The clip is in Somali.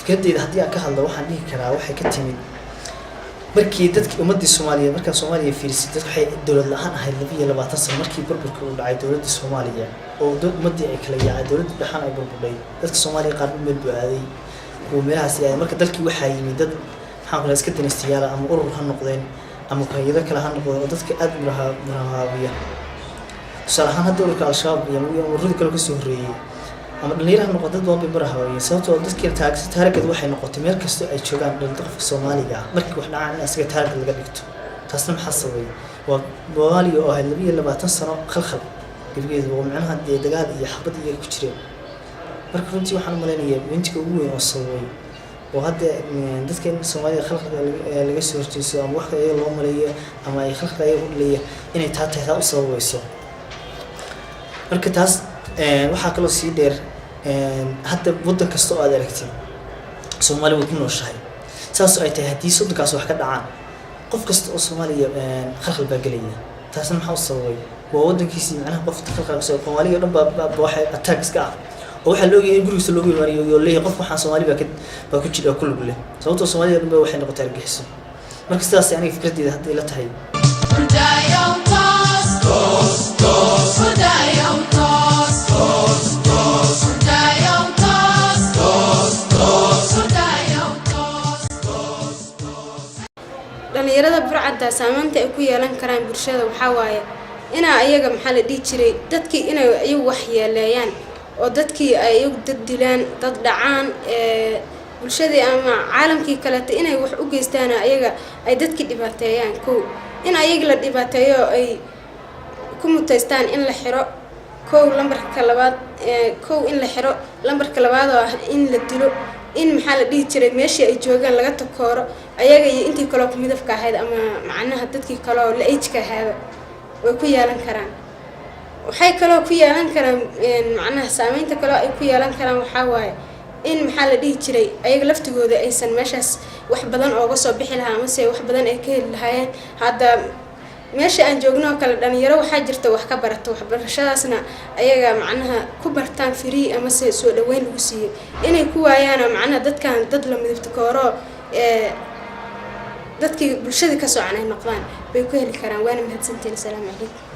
فكرتي هدي أكهل لو حد يكره أو حكتني مركي دتك أمدي الصومالية مركز الصومالية في الستة حي الدولة اللي أنا هاي اللي لبعض تصل مركي بربر كل عيد دولة الصومالية ودول مدي أكلية عيد دولة بحنا بربر لي دتك الصومالية قرب من البعادي ومنها سياسة مركز دتك وحي من دت حاول نسكت الاستيارة أم قرر هالنقطين أم كريدة كلا هالنقطين ودتك أدمرها ويا صراحة هالدولة كالشاب يوم ورد كل كسوري أما دليلها نقطة ضوء ببرها ويا صوت ودتك تاكس تارك وحي نقطة مركز أي شجان للطرف الصومالي مركز وإحنا عن ناس تارك اللي قبلته تصنم حصوي ووالي أو هالنبي اللي بتنصر خلخل يبقى ومعناها دجال يحبط يكشرين مركز أنتي وحنا ملانية بنتك أبوي وصوي وهذا دتك الصومالي خلق اللي جسور تيسو أم واحد أي الله مليه أما أي خلق أي ليه إني تهات أصوي يسوع مركز تاس waxaa kaloo sii dheer hadda waddan kasta oo aad aragtid Soomaali way ku nooshahay saas ay tahay hadii sodonkaas wax ka dhacaan qof kasta oo Soomaaliya khalkhal baa galaya taasna maxaa sababay waa waddankiisii macnaha qof khalkhal soo Soomaaliya dhan baa waxay attacks ka ah oo waxa loo geeyay gurigiisa loo weerariyo oo leeyahay qof waxaan Soomaali baa ku jira kullu leh sababtoo Soomaaliya dhan baa waxay noqotay argagixiso marka sidaas aniga fikradeyda hadda ila tahay dhalinyarada burcadda saamaynta ay ku yeelan karaan bulshada waxa waaye ina ayaga maxaa la dhigi jiray dadkii inay ay wax yeeleeyaan oo dadkii ay u dilaan dad dhacaan bulshada ama caalamkii kale inay wax u geystaan ayaga ay dadkii dhibaateeyaan in ayaga la dhibaateeyo ay ku mutaystaan in la xiro lambarka labaad in la xiro lambarka labaad oo in la dilo in maxaa la dhigi jiray meeshii ay joogaan laga takooro ayaga iyo intii kale ku midafka ahayd ama macnaha dadkii kale oo la age ka ahayd way ku yeelan karaan waxay kale ku yeelan karaan macnaha saamaynta kale ay ku yeelan karaan waxa waaye in maxaa la dhigi jiray ayaga laftigooda aysan meeshaas wax badan ooga soo bixi lahaa ama wax badan ay ka heli lahaayeen hadda meesha aan joogno kala dhalinyaro waxa jirta wax ka barato waxbarashadaasna ayaga macnaha ku bartaan free ama soo dhaweyn lagu siiyo inay ku waayaan macnaha dadkan dad la midabta kooro dadkii bulshada ka soo canay noqdaan bay ku heli karaan waana mahadsantiin. Assalaamu calaykum.